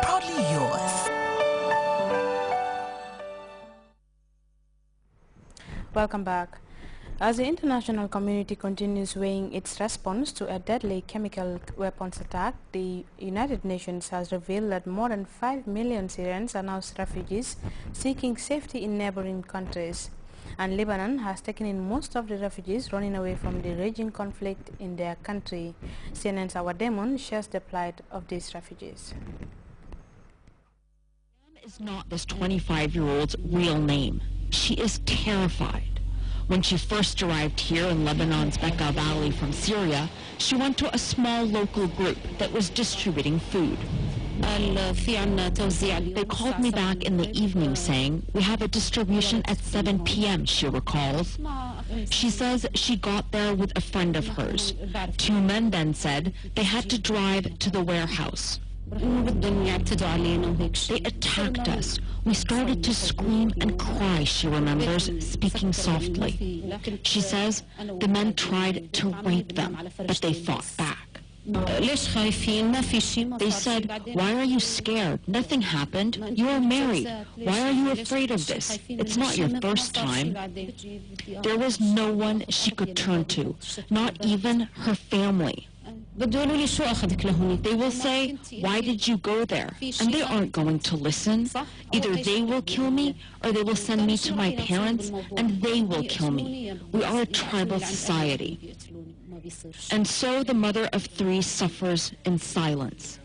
Proudly yours. Welcome back. As the international community continues weighing its response to a deadly chemical weapons attack, the United Nations has revealed that more than 5 million Syrians are now refugees seeking safety in neighboring countries. And Lebanon has taken in most of the refugees running away from the raging conflict in their country. CNN's Our Demon shares the plight of these refugees. Is not this 25-year-old's real name. She is terrified. When she first arrived here in Lebanon's Bekaa Valley from Syria, she went to a small local group that was distributing food. They called me back in the evening saying, "We have a distribution at 7 p.m., she recalls. She says she got there with a friend of hers. Two men then said they had to drive to the warehouse. They attacked us. We started to scream and cry, she remembers, speaking softly. She says the men tried to rape them, but they fought back. They said, "Why are you scared? Nothing happened. You are married. Why are you afraid of this? It's not your first time." There was no one she could turn to, not even her family. They will say, "Why did you go there?" And they aren't going to listen. Either they will kill me or they will send me to my parents and they will kill me. We are a tribal society. And so the mother of three suffers in silence.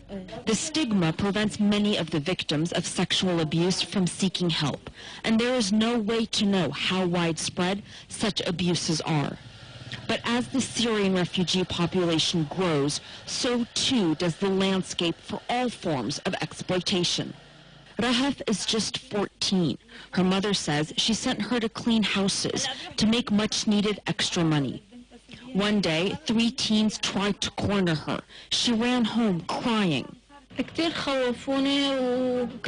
The stigma prevents many of the victims of sexual abuse from seeking help, and there is no way to know how widespread such abuses are. But as the Syrian refugee population grows, so too does the landscape for all forms of exploitation. Rahaf is just 14. Her mother says she sent her to clean houses to make much-needed extra money. One day, 3 teens tried to corner her. She ran home crying. They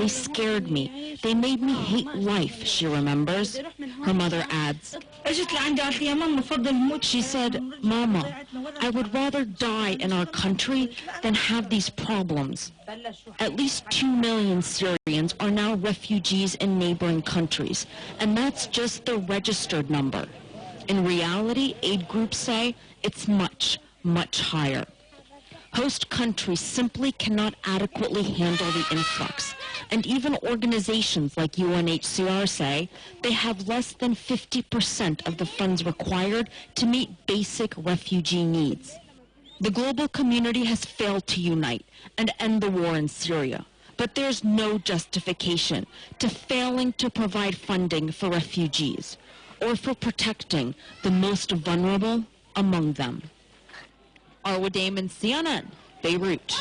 scared me. They made me hate life, she remembers. Her mother adds, she said, "Mama, I would rather die in our country than have these problems." At least 2 million Syrians are now refugees in neighboring countries, and that's just the registered number. In reality, aid groups say it's much, much higher. Host countries simply cannot adequately handle the influx, and even organizations like UNHCR say they have less than 50% of the funds required to meet basic refugee needs. The global community has failed to unite and end the war in Syria, but there's no justification to failing to provide funding for refugees or for protecting the most vulnerable among them. Arwa Damon, CNN, Beirut.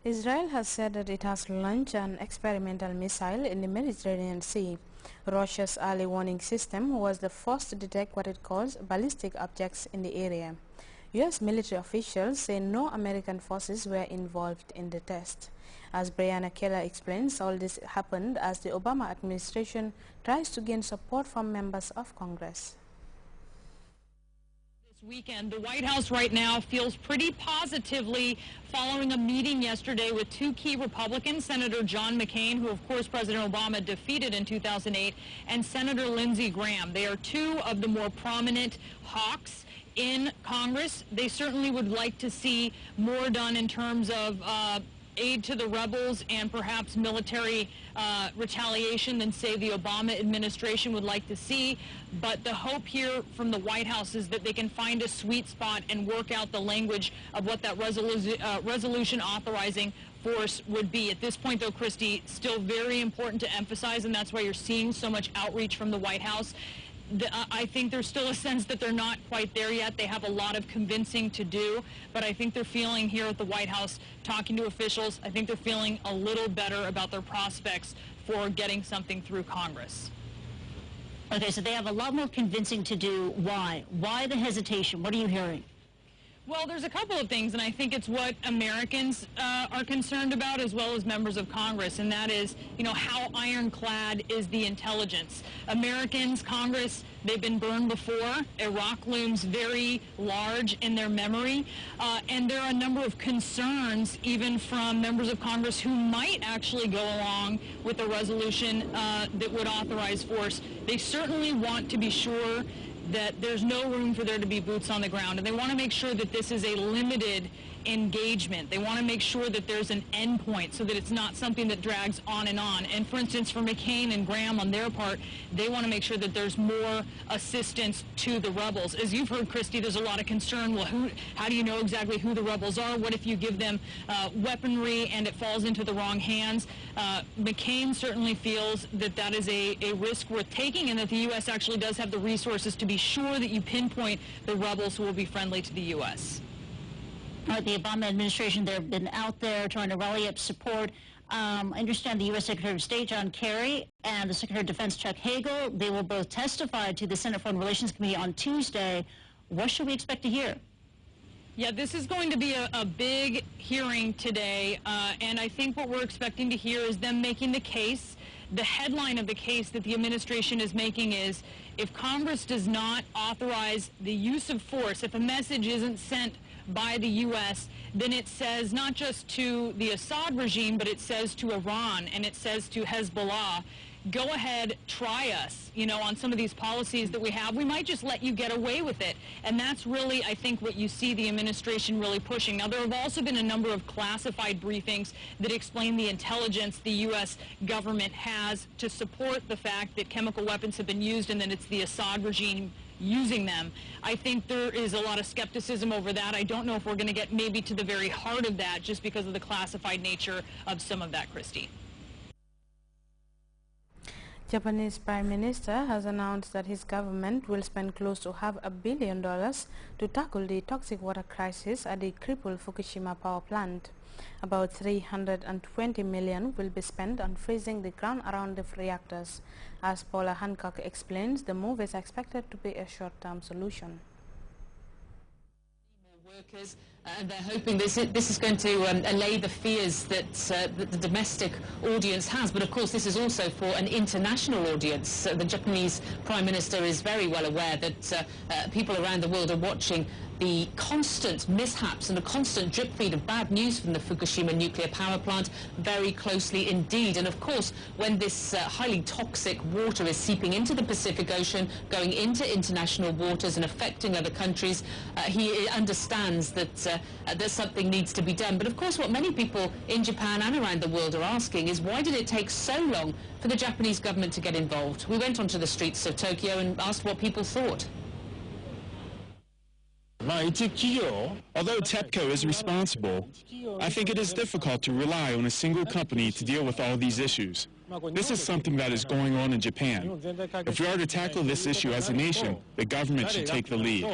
Israel has said that it has launched an experimental missile in the Mediterranean Sea. Russia's early warning system was the first to detect what it calls ballistic objects in the area. U.S. military officials say no American forces were involved in the test. As Brianna Keller explains, all this happened as the Obama administration tries to gain support from members of Congress. Weekend, the White House right now feels pretty positively following a meeting yesterday with 2 key Republicans, Senator John McCain, who of course President Obama defeated in 2008, and Senator Lindsey Graham. They are 2 of the more prominent hawks in Congress. They certainly would like to see more done in terms of aid to the rebels and perhaps military retaliation than, say, the Obama administration would like to see. But the hope here from the White House is that they can find a sweet spot and work out the language of what that resolution authorizing force would be. At this point, though, Christy, still very important to emphasize, and that's why you're seeing so much outreach from the White House. I think there's still a sense that they're not quite there yet. They have a lot of convincing to do, but I think they're feeling here at the White House, talking to officials, I think they're feeling a little better about their prospects for getting something through Congress. Okay, so they have a lot more convincing to do. Why? Why the hesitation? What are you hearing? Well, there's a couple of things, and I think it's what Americans are concerned about, as well as members of Congress, and that is, how ironclad is the intelligence. Americans, Congress, they've been burned before. Iraq looms very large in their memory, and there are a number of concerns, even from members of Congress who might actually go along with a resolution that would authorize force. They certainly want to be sure that there's no room for there to be boots on the ground, and they want to make sure that this is a limited engagement. They want to make sure that there's an end point so that it's not something that drags on. And for instance, for McCain and Graham on their part, they want to make sure that there's more assistance to the rebels. As you've heard, Christy, there's a lot of concern. Well, how do you know exactly who the rebels are? What if you give them weaponry and it falls into the wrong hands? McCain certainly feels that that is a risk worth taking, and that the U.S. actually does have the resources to be sure that you pinpoint the rebels who will be friendly to the U.S. The Obama administration, they've been out there trying to rally up support. I understand the U.S. Secretary of State John Kerry and the Secretary of Defense Chuck Hagel, they will both testify to the Senate Foreign Relations Committee on Tuesday. What should we expect to hear? Yeah, this is going to be a big hearing today, and I think what we're expecting to hear is them making the case. The headline of the case that the administration is making is, if Congress does not authorize the use of force, if a message isn't sent by the U.S., then it says not just to the Assad regime, but it says to Iran and it says to Hezbollah, go ahead, try us, on some of these policies that we have. We might just let you get away with it. And that's really, I think, what you see the administration really pushing. Now, there have also been a number of classified briefings that explain the intelligence the U.S. government has to support the fact that chemical weapons have been used and that it's the Assad regime using them. I think there is a lot of skepticism over that. I don't know if we're going to get maybe to the very heart of that just because of the classified nature of some of that, Christy. Japanese Prime Minister has announced that his government will spend close to $500 million to tackle the toxic water crisis at the crippled Fukushima power plant. About $320 million will be spent on freezing the ground around the reactors. As Paula Hancock explains, the move is expected to be a short-term solution. Workers, and they're hoping this is going to allay the fears that the domestic audience has. But of course, this is also for an international audience. The Japanese Prime Minister is very well aware that people around the world are watching the constant mishaps and the constant drip feed of bad news from the Fukushima nuclear power plant very closely indeed. And of course, when this highly toxic water is seeping into the Pacific Ocean, going into international waters and affecting other countries, he understands that something needs to be done. But of course, what many people in Japan and around the world are asking is, why did it take so long for the Japanese government to get involved? We went onto the streets of Tokyo and asked what people thought. Although TEPCO is responsible, I think it is difficult to rely on a single company to deal with all these issues. This is something that is going on in Japan. If we are to tackle this issue as a nation, the government should take the lead.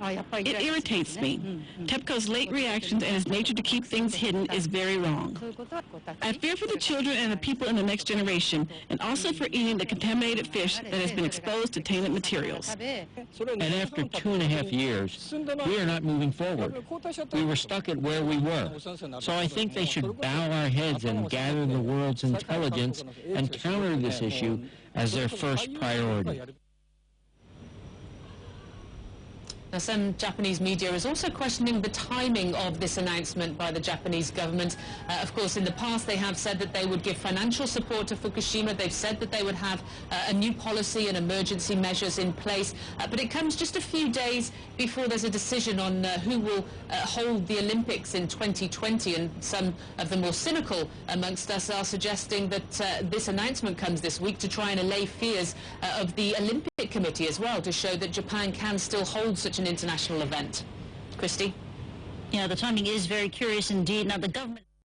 It irritates me. TEPCO's late reactions and its nature to keep things hidden is very wrong. I fear for the children and the people in the next generation, and also for eating the contaminated fish that has been exposed to tainted materials. And after 2.5 years, we are not moving forward. We were stuck at where we were. So I think they should bow our heads and gather the world's intelligence and counter this issue as their first priority. Now, some Japanese media is also questioning the timing of this announcement by the Japanese government. Of course, in the past, they have said that they would give financial support to Fukushima. They've said that they would have a new policy and emergency measures in place. But it comes just a few days before there's a decision on who will hold the Olympics in 2020. And some of the more cynical amongst us are suggesting that this announcement comes this week to try and allay fears of the Olympic Committee as well, to show that Japan can still hold such an international event. Christy? Yeah, the timing is very curious indeed. Now, the government...